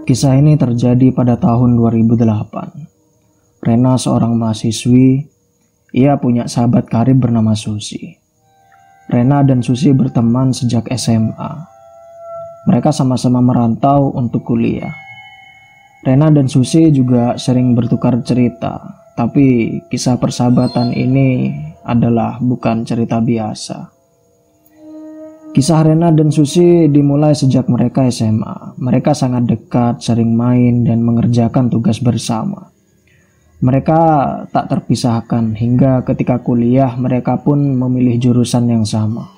Kisah ini terjadi pada tahun 2008. Rena seorang mahasiswi. Ia punya sahabat karib bernama Susi. Rena dan Susi berteman sejak SMA. Mereka sama-sama merantau untuk kuliah. Rena dan Susi juga sering bertukar cerita, tapi kisah persahabatan ini adalah bukan cerita biasa. Kisah Rena dan Susi dimulai sejak mereka SMA. Mereka sangat dekat, sering main, dan mengerjakan tugas bersama. Mereka tak terpisahkan hingga ketika kuliah mereka pun memilih jurusan yang sama.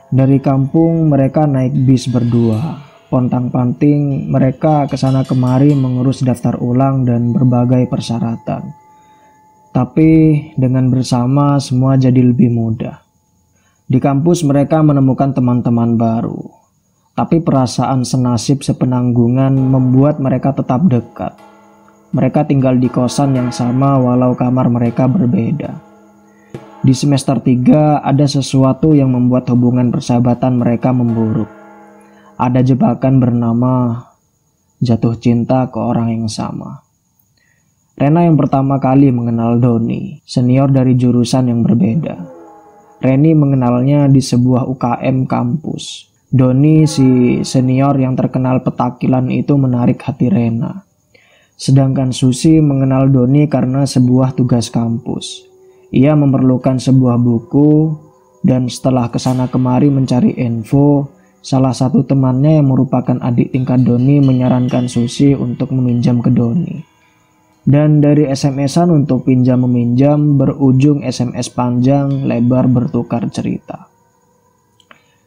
Dari kampung mereka naik bis berdua. Pontang-panting mereka kesana kemari mengurus daftar ulang dan berbagai persyaratan. Tapi dengan bersama semua jadi lebih mudah. Di kampus mereka menemukan teman-teman baru. Tapi perasaan senasib sepenanggungan membuat mereka tetap dekat. Mereka tinggal di kosan yang sama walau kamar mereka berbeda. Di semester 3 ada sesuatu yang membuat hubungan persahabatan mereka memburuk. Ada jebakan bernama jatuh cinta ke orang yang sama. Rena yang pertama kali mengenal Doni, senior dari jurusan yang berbeda. Reni mengenalnya di sebuah UKM kampus. Doni, si senior yang terkenal petakilan itu, menarik hati Rena. Sedangkan Susi mengenal Doni karena sebuah tugas kampus. Ia memerlukan sebuah buku dan setelah kesana kemari mencari info, salah satu temannya yang merupakan adik tingkat Doni menyarankan Susi untuk meminjam ke Doni. Dan dari SMS-an untuk pinjam-meminjam berujung SMS panjang lebar bertukar cerita.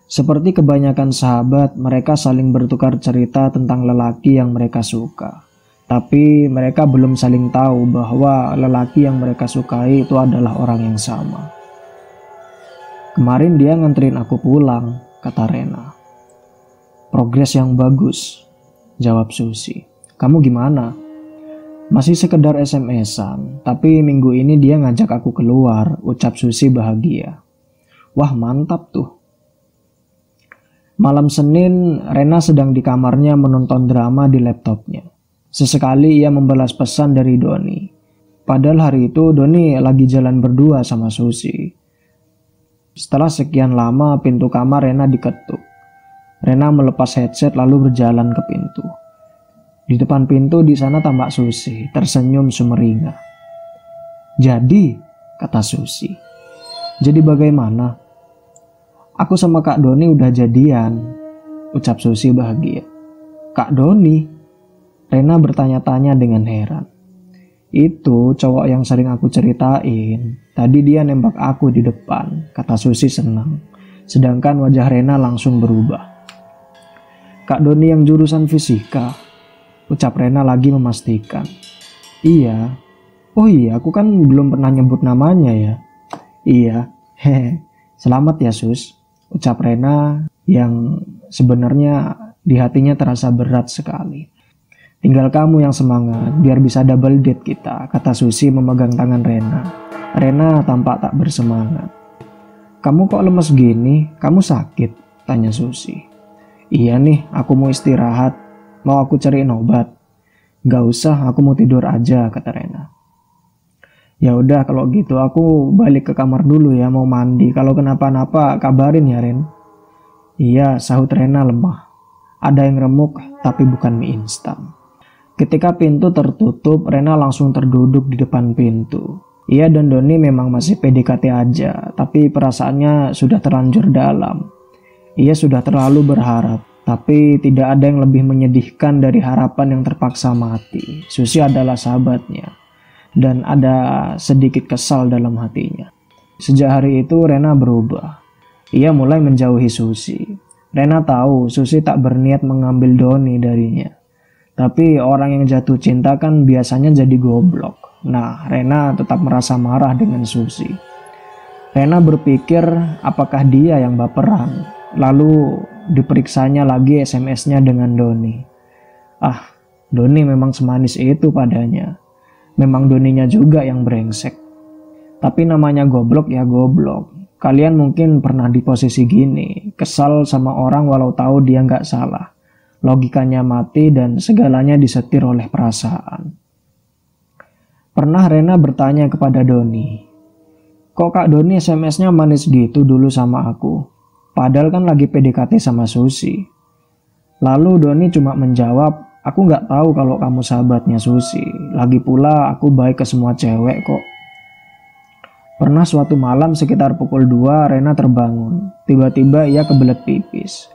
Seperti kebanyakan sahabat, mereka saling bertukar cerita tentang lelaki yang mereka suka. Tapi mereka belum saling tahu bahwa lelaki yang mereka sukai itu adalah orang yang sama. Kemarin dia nganterin aku pulang, kata Rena. Progres yang bagus, jawab Susi. Kamu gimana? Masih sekedar SMS-an, tapi minggu ini dia ngajak aku keluar, ucap Susi bahagia. Wah, mantap tuh. Malam Senin, Rena sedang di kamarnya menonton drama di laptopnya. Sesekali ia membalas pesan dari Doni. Padahal hari itu Doni lagi jalan berdua sama Susi. Setelah sekian lama, pintu kamar Rena diketuk. Rena melepas headset lalu berjalan ke pintu. Di depan pintu di sana tampak Susi, tersenyum sumringah. Jadi, kata Susi. Jadi bagaimana? Aku sama Kak Doni udah jadian, ucap Susi bahagia. Kak Doni? Rena bertanya-tanya dengan heran. Itu cowok yang sering aku ceritain. Tadi dia nembak aku di depan, kata Susi senang. Sedangkan wajah Rena langsung berubah. Kak Doni yang jurusan fisika, ucap Rena lagi memastikan. Iya. Oh iya, aku kan belum pernah nyebut namanya ya. Iya. Hehe. Selamat ya Sus, ucap Rena yang sebenarnya di hatinya terasa berat sekali. Tinggal kamu yang semangat biar bisa double date kita, kata Susi memegang tangan Rena. Rena tampak tak bersemangat. Kamu kok lemes gini? Kamu sakit? Tanya Susi. Iya nih, aku mau istirahat. Mau aku cariin obat? Gak usah, aku mau tidur aja, kata Rena. Ya udah kalau gitu aku balik ke kamar dulu ya, mau mandi. Kalau kenapa-napa kabarin ya Ren. Iya, sahut Rena lemah. Ada yang remuk tapi bukan mie instan. Ketika pintu tertutup, Rena langsung terduduk di depan pintu. Ia dan Doni memang masih PDKT aja, tapi perasaannya sudah terlanjur dalam. Ia sudah terlalu berharap. Tapi tidak ada yang lebih menyedihkan dari harapan yang terpaksa mati. Susi adalah sahabatnya. Dan ada sedikit kesal dalam hatinya. Sejak hari itu Rena berubah. Ia mulai menjauhi Susi. Rena tahu Susi tak berniat mengambil Doni darinya. Tapi orang yang jatuh cinta kan biasanya jadi goblok. Nah, Rena tetap merasa marah dengan Susi. Rena berpikir apakah dia yang baperan. Lalu diperiksanya lagi SMS-nya dengan Doni. Ah, Doni memang semanis itu padanya. Memang Doninya juga yang brengsek. Tapi namanya goblok ya goblok. Kalian mungkin pernah di posisi gini, kesal sama orang walau tahu dia nggak salah. Logikanya mati dan segalanya disetir oleh perasaan. Pernah Rena bertanya kepada Doni, "Kok Kak Doni SMS-nya manis gitu dulu sama aku? Padahal kan lagi PDKT sama Susi." Lalu Doni cuma menjawab, "Aku nggak tahu kalau kamu sahabatnya Susi. Lagi pula aku baik ke semua cewek kok." Pernah suatu malam sekitar pukul 2 Rena terbangun. Tiba-tiba ia kebelet pipis.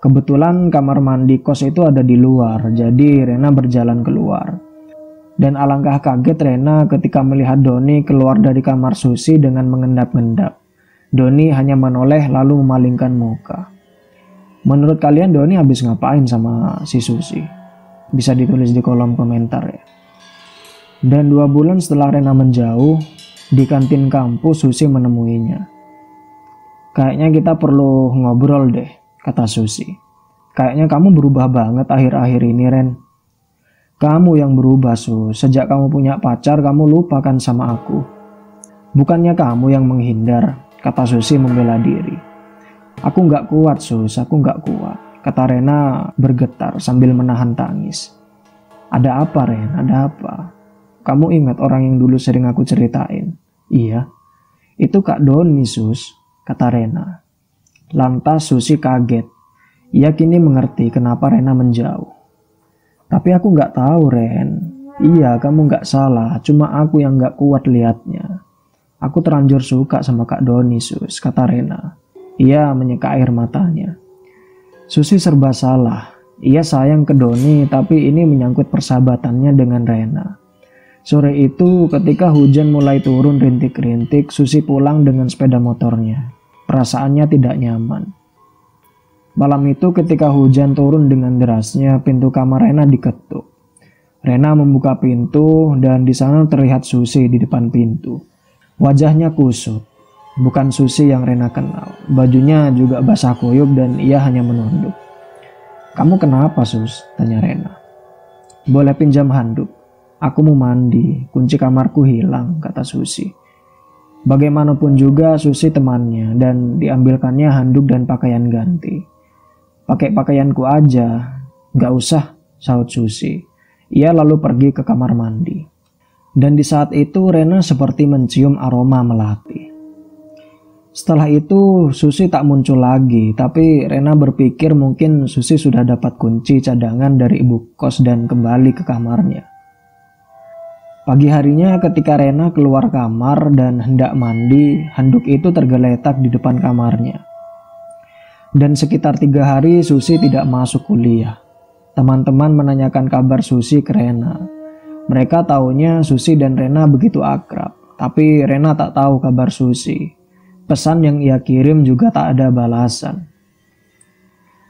Kebetulan kamar mandi kos itu ada di luar, jadi Rena berjalan keluar. Dan alangkah kaget Rena ketika melihat Doni keluar dari kamar Susi dengan mengendap-endap. Doni hanya menoleh lalu memalingkan muka. Menurut kalian Doni habis ngapain sama si Susi? Bisa ditulis di kolom komentar ya. Dan 2 bulan setelah Rena menjauh, di kantin kampus Susi menemuinya. "Kayaknya kita perlu ngobrol deh," kata Susi. "Kayaknya kamu berubah banget akhir-akhir ini, Ren." "Kamu yang berubah, Sus. Sejak kamu punya pacar, kamu lupakan sama aku." "Bukannya kamu yang menghindar," kata Susi membela diri. "Aku nggak kuat, Sus. Aku nggak kuat," kata Rena bergetar sambil menahan tangis. "Ada apa, Ren? Ada apa? Kamu ingat orang yang dulu sering aku ceritain?" "Iya, itu Kak Doni, Sus," kata Rena. Lantas Susi kaget. Ia kini mengerti kenapa Rena menjauh. "Tapi aku nggak tahu, Ren." "Iya, kamu nggak salah. Cuma aku yang nggak kuat liatnya. Aku terlanjur suka sama Kak Doni, Sus," kata Rena. Ia menyeka air matanya. Susi serba salah. Ia sayang ke Doni, tapi ini menyangkut persahabatannya dengan Rena. Sore itu ketika hujan mulai turun rintik-rintik, Susi pulang dengan sepeda motornya. Perasaannya tidak nyaman. Malam itu ketika hujan turun dengan derasnya, pintu kamar Rena diketuk. Rena membuka pintu dan di sana terlihat Susi di depan pintu. Wajahnya kusut, bukan Susi yang Rena kenal. Bajunya juga basah kuyup dan ia hanya menunduk. "Kamu kenapa, Sus?" tanya Rena. "Boleh pinjam handuk? Aku mau mandi, kunci kamarku hilang," kata Susi. Bagaimanapun juga Susi temannya dan diambilkannya handuk dan pakaian ganti. "Pakai pakaianku aja." "Nggak usah," sahut Susi. Ia lalu pergi ke kamar mandi. Dan di saat itu Rena seperti mencium aroma melati. Setelah itu Susi tak muncul lagi, tapi Rena berpikir mungkin Susi sudah dapat kunci cadangan dari ibu kos dan kembali ke kamarnya. Pagi harinya ketika Rena keluar kamar dan hendak mandi, handuk itu tergeletak di depan kamarnya. Dan sekitar 3 hari Susi tidak masuk kuliah. Teman-teman menanyakan kabar Susi ke Rena. Mereka taunya Susi dan Rena begitu akrab, tapi Rena tak tahu kabar Susi. Pesan yang ia kirim juga tak ada balasan.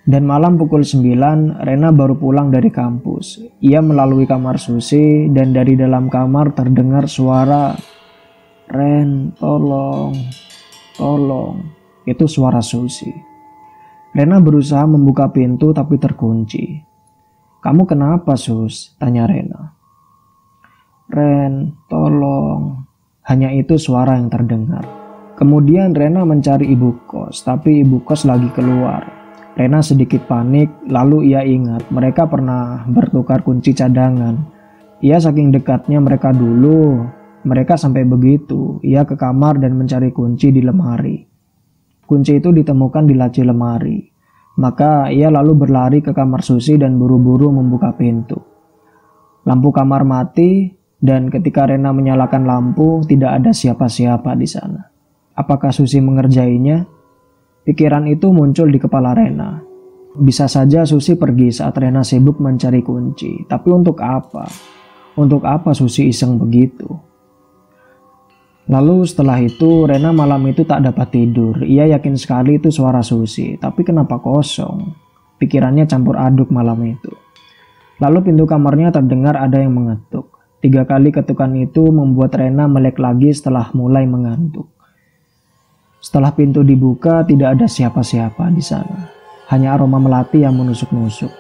Dan malam pukul 9, Rena baru pulang dari kampus. Ia melalui kamar Susi dan dari dalam kamar terdengar suara, "Ren, tolong, tolong." Itu suara Susi. Rena berusaha membuka pintu tapi terkunci. "Kamu kenapa, Sus?" tanya Rena. "Ren, tolong." Hanya itu suara yang terdengar. Kemudian Rena mencari ibu kos, tapi ibu kos lagi keluar. Rena sedikit panik, lalu ia ingat mereka pernah bertukar kunci cadangan. Ia saking dekatnya mereka dulu, mereka sampai begitu. Ia ke kamar dan mencari kunci di lemari. Kunci itu ditemukan di laci lemari. Maka ia lalu berlari ke kamar Susi dan buru-buru membuka pintu. Lampu kamar mati dan ketika Rena menyalakan lampu tidak ada siapa-siapa di sana. Apakah Susi mengerjainya? Pikiran itu muncul di kepala Rena. Bisa saja Susi pergi saat Rena sibuk mencari kunci. Tapi untuk apa? Untuk apa Susi iseng begitu? Lalu setelah itu Rena malam itu tak dapat tidur. Ia yakin sekali itu suara Susi, tapi kenapa kosong? Pikirannya campur aduk malam itu. Lalu pintu kamarnya terdengar ada yang mengetuk. 3 kali ketukan itu membuat Rena melek lagi setelah mulai mengantuk. Setelah pintu dibuka tidak ada siapa-siapa di sana. Hanya aroma melati yang menusuk-nusuk.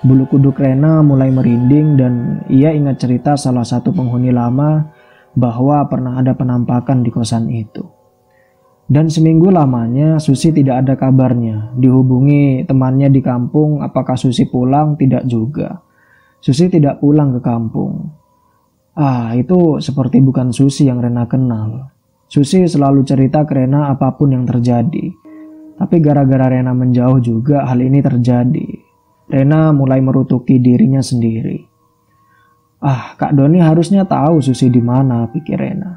Bulu kuduk Rena mulai merinding dan ia ingat cerita salah satu penghuni lama bahwa pernah ada penampakan di kosan itu. Dan seminggu lamanya Susi tidak ada kabarnya. Dihubungi temannya di kampung, apakah Susi pulang? Tidak juga. Susi tidak pulang ke kampung. Itu seperti bukan Susi yang Rena kenal. Susi selalu cerita ke Rena apapun yang terjadi. Tapi gara-gara Rena menjauh juga hal ini terjadi. Rena mulai merutuki dirinya sendiri. Kak Doni harusnya tahu Susi di mana, pikir Rena.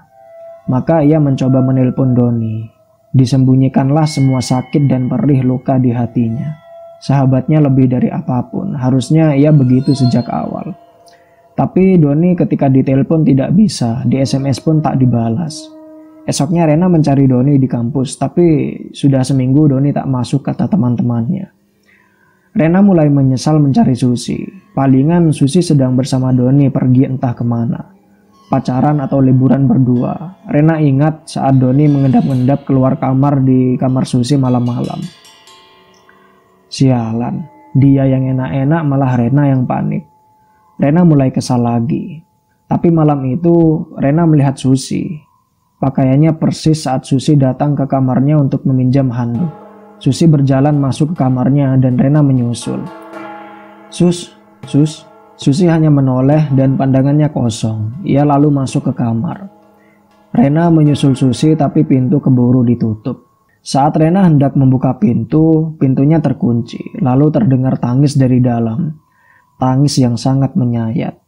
Maka ia mencoba menelpon Doni. Disembunyikanlah semua sakit dan perih luka di hatinya. Sahabatnya lebih dari apapun, harusnya ia begitu sejak awal. Tapi Doni ketika ditelepon tidak bisa, di SMS pun tak dibalas. Esoknya Rena mencari Doni di kampus, tapi sudah seminggu Doni tak masuk, kata teman-temannya. Rena mulai menyesal mencari Susi. Palingan Susi sedang bersama Doni pergi entah kemana. Pacaran atau liburan berdua. Rena ingat saat Doni mengendap-endap keluar kamar di kamar Susi malam-malam. Sialan, dia yang enak-enak malah Rena yang panik. Rena mulai kesal lagi. Tapi malam itu Rena melihat Susi. Pakaiannya persis saat Susi datang ke kamarnya untuk meminjam handuk. Susi berjalan masuk ke kamarnya dan Rena menyusul. Sus. Susi hanya menoleh dan pandangannya kosong. Ia lalu masuk ke kamar. Rena menyusul Susi tapi pintu keburu ditutup. Saat Rena hendak membuka pintu, pintunya terkunci. Lalu terdengar tangis dari dalam. Tangis yang sangat menyayat.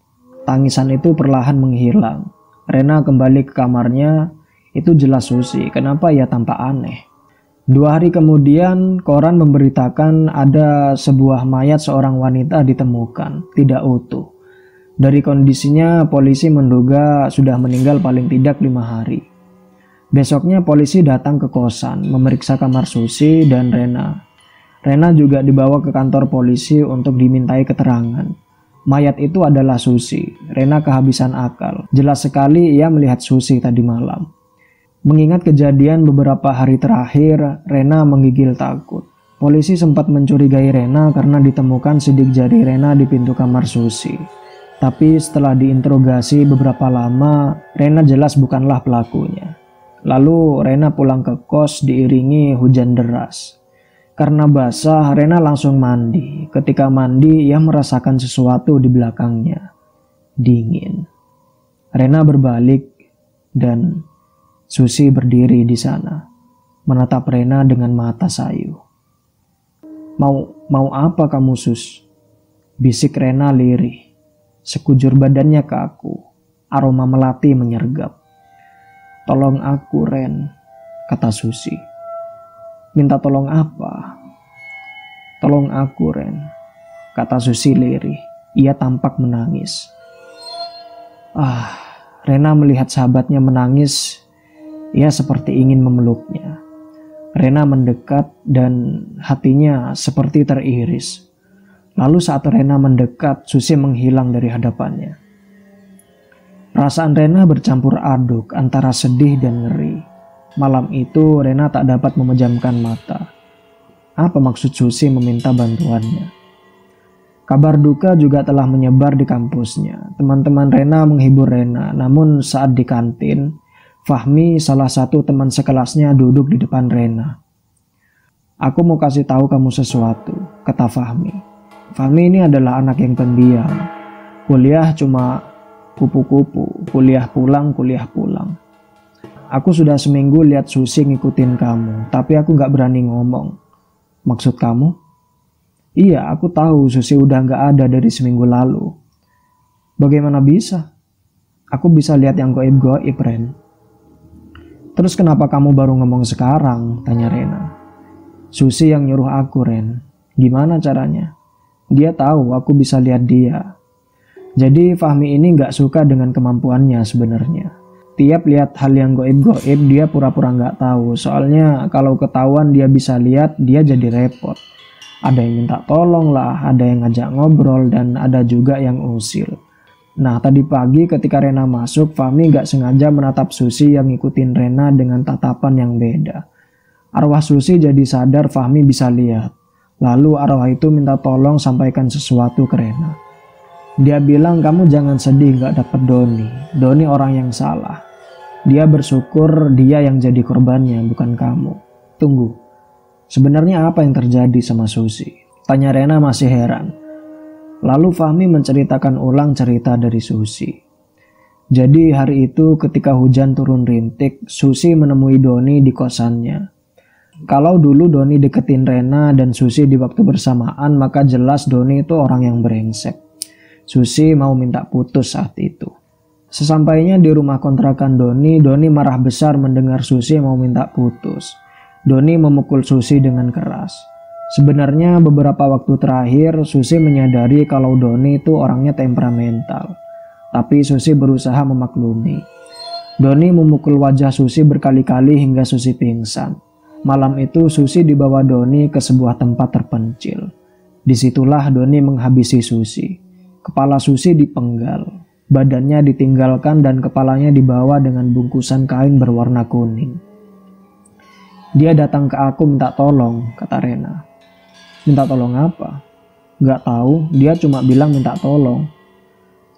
Tangisan itu perlahan menghilang. Rena kembali ke kamarnya. Itu jelas Susi. Kenapa ia tampak aneh? 2 hari kemudian, koran memberitakan ada sebuah mayat seorang wanita ditemukan, tidak utuh. Dari kondisinya, polisi menduga sudah meninggal paling tidak 5 hari. Besoknya polisi datang ke kosan, memeriksa kamar Susi dan Rena. Rena juga dibawa ke kantor polisi untuk dimintai keterangan. Mayat itu adalah Susi. Rena kehabisan akal. Jelas sekali ia melihat Susi tadi malam. Mengingat kejadian beberapa hari terakhir, Rena menggigil takut. Polisi sempat mencurigai Rena karena ditemukan sidik jari Rena di pintu kamar Susi. Tapi setelah diinterogasi beberapa lama, Rena jelas bukanlah pelakunya. Lalu Rena pulang ke kos diiringi hujan deras. Karena basah, Rena langsung mandi. Ketika mandi, ia merasakan sesuatu di belakangnya. Dingin. Rena berbalik dan Susi berdiri di sana, menatap Rena dengan mata sayu. Mau apa kamu, Sus? Bisik Rena lirih. Sekujur badannya kaku, aroma melati menyergap. Tolong aku, Ren, kata Susi. Minta tolong apa? Tolong aku, Ren, kata Susi lirih. Ia tampak menangis. Rena melihat sahabatnya menangis. Ia seperti ingin memeluknya. Rena mendekat dan hatinya seperti teriris. Lalu saat Rena mendekat, Susi menghilang dari hadapannya. Perasaan Rena bercampur aduk antara sedih dan ngeri. Malam itu Rena tak dapat memejamkan mata. Apa maksud Susi meminta bantuannya? Kabar duka juga telah menyebar di kampusnya. Teman-teman Rena menghibur Rena, namun saat di kantin, Fahmi, salah satu teman sekelasnya, duduk di depan Rena. Aku mau kasih tahu kamu sesuatu, kata Fahmi. Fahmi ini adalah anak yang pendiam. Kuliah cuma kupu-kupu, kuliah pulang. Aku sudah seminggu lihat Susi ngikutin kamu, tapi aku gak berani ngomong. Maksud kamu? Iya, aku tahu Susi udah gak ada dari seminggu lalu. Bagaimana bisa? Aku bisa lihat yang goib-goib, Ren. Terus kenapa kamu baru ngomong sekarang? Tanya Rena. Susi yang nyuruh aku, Ren. Gimana caranya? Dia tahu aku bisa lihat dia. Jadi Fahmi ini gak suka dengan kemampuannya sebenarnya. Tiap lihat hal yang goib-goib dia pura-pura gak tahu. Soalnya kalau ketahuan dia bisa lihat, dia jadi repot. Ada yang minta tolong lah, ada yang ngajak ngobrol, dan ada juga yang usil. Nah, tadi pagi ketika Rena masuk, Fahmi gak sengaja menatap Susi yang ngikutin Rena dengan tatapan yang beda. Arwah Susi jadi sadar Fahmi bisa lihat. Lalu arwah itu minta tolong sampaikan sesuatu ke Rena. Dia bilang, kamu jangan sedih gak dapet Doni. Doni orang yang salah. Dia bersyukur dia yang jadi korbannya, bukan kamu. Tunggu, sebenarnya apa yang terjadi sama Susi? Tanya Rena masih heran. Lalu Fahmi menceritakan ulang cerita dari Susi. Jadi hari itu ketika hujan turun rintik, Susi menemui Doni di kosannya. Kalau dulu Doni deketin Rena dan Susi di waktu bersamaan, maka jelas Doni itu orang yang brengsek. Susi mau minta putus saat itu. Sesampainya di rumah kontrakan Doni marah besar mendengar Susi mau minta putus. Doni memukul Susi dengan keras. Sebenarnya beberapa waktu terakhir Susi menyadari kalau Doni itu orangnya temperamental. Tapi Susi berusaha memaklumi. Doni memukul wajah Susi berkali-kali hingga Susi pingsan. Malam itu Susi dibawa Doni ke sebuah tempat terpencil. Disitulah Doni menghabisi Susi. Kepala Susi dipenggal. Badannya ditinggalkan dan kepalanya dibawa dengan bungkusan kain berwarna kuning. Dia datang ke aku minta tolong, kata Rena. Minta tolong apa? Gak tahu, dia cuma bilang minta tolong.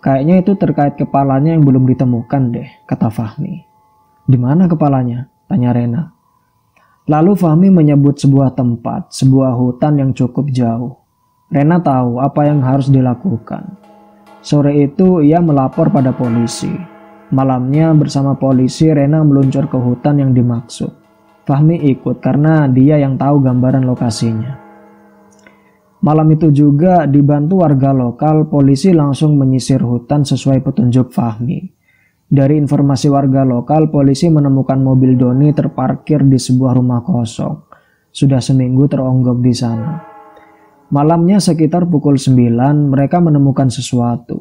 Kayaknya itu terkait kepalanya yang belum ditemukan deh, kata Fahmi. Di mana kepalanya? Tanya Rena. Lalu Fahmi menyebut sebuah tempat, sebuah hutan yang cukup jauh. Rena tahu apa yang harus dilakukan. Sore itu ia melapor pada polisi. Malamnya bersama polisi Rena meluncur ke hutan yang dimaksud. Fahmi ikut karena dia yang tahu gambaran lokasinya. Malam itu juga dibantu warga lokal, polisi langsung menyisir hutan sesuai petunjuk Fahmi. Dari informasi warga lokal, polisi menemukan mobil Doni terparkir di sebuah rumah kosong. Sudah seminggu teronggok di sana. Malamnya sekitar pukul 9 mereka menemukan sesuatu.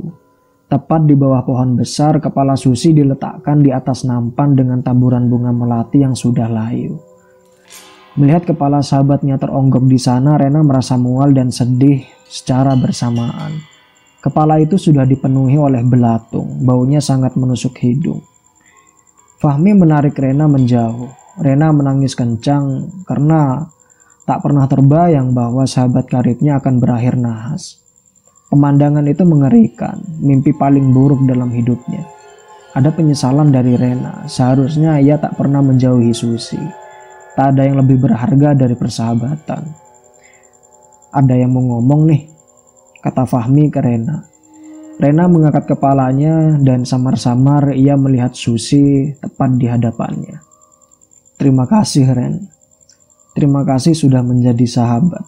Tepat di bawah pohon besar, kepala Susi diletakkan di atas nampan dengan taburan bunga melati yang sudah layu. Melihat kepala sahabatnya teronggok di sana, Rena merasa mual dan sedih secara bersamaan. Kepala itu sudah dipenuhi oleh belatung, baunya sangat menusuk hidung. Fahmi menarik Rena menjauh. Rena menangis kencang karena tak pernah terbayang bahwa sahabat karibnya akan berakhir nahas. Pemandangan itu mengerikan, mimpi paling buruk dalam hidupnya. Ada penyesalan dari Rena, seharusnya ia tak pernah menjauhi Susi. Tak ada yang lebih berharga dari persahabatan. Ada yang mau ngomong nih, kata Fahmi ke Rena. Rena mengangkat kepalanya dan samar-samar ia melihat Susi tepat di hadapannya. Terima kasih Ren. Terima kasih sudah menjadi sahabat.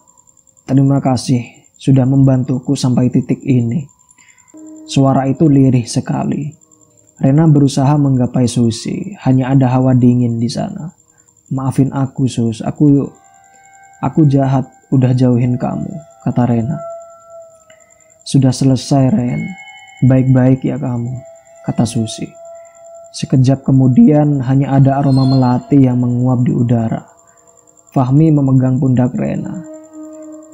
Terima kasih sudah membantuku sampai titik ini. Suara itu lirih sekali. Rena berusaha menggapai Susi, hanya ada hawa dingin di sana. Maafin aku Sus, aku jahat udah jauhin kamu, kata Rena. Sudah selesai Ren, baik-baik ya kamu, kata Susi. Sekejap kemudian hanya ada aroma melati yang menguap di udara. Fahmi memegang pundak Rena.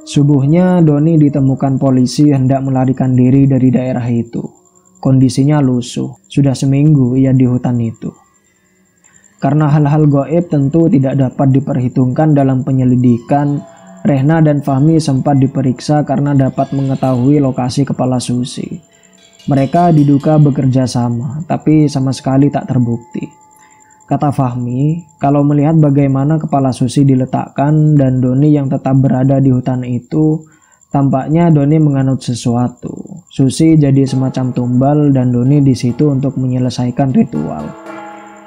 Subuhnya Doni ditemukan polisi hendak melarikan diri dari daerah itu. Kondisinya lusuh, sudah seminggu ia di hutan itu. Karena hal-hal gaib tentu tidak dapat diperhitungkan dalam penyelidikan, Rena dan Fahmi sempat diperiksa karena dapat mengetahui lokasi kepala Susi. Mereka diduga bekerja sama, tapi sama sekali tak terbukti. Kata Fahmi, kalau melihat bagaimana kepala Susi diletakkan dan Doni yang tetap berada di hutan itu, tampaknya Doni menganut sesuatu. Susi jadi semacam tumbal dan Doni di situ untuk menyelesaikan ritual.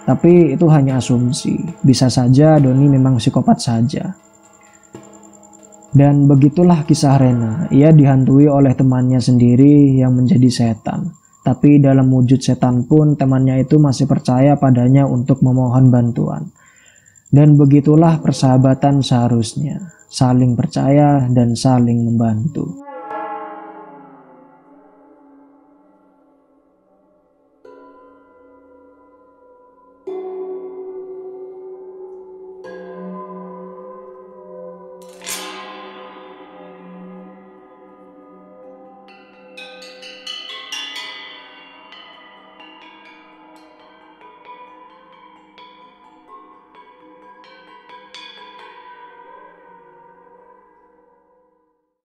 Tapi itu hanya asumsi, bisa saja Doni memang psikopat saja. Dan begitulah kisah Rena, ia dihantui oleh temannya sendiri yang menjadi setan. Tapi dalam wujud setan pun temannya itu masih percaya padanya untuk memohon bantuan. Dan begitulah persahabatan seharusnya, saling percaya dan saling membantu.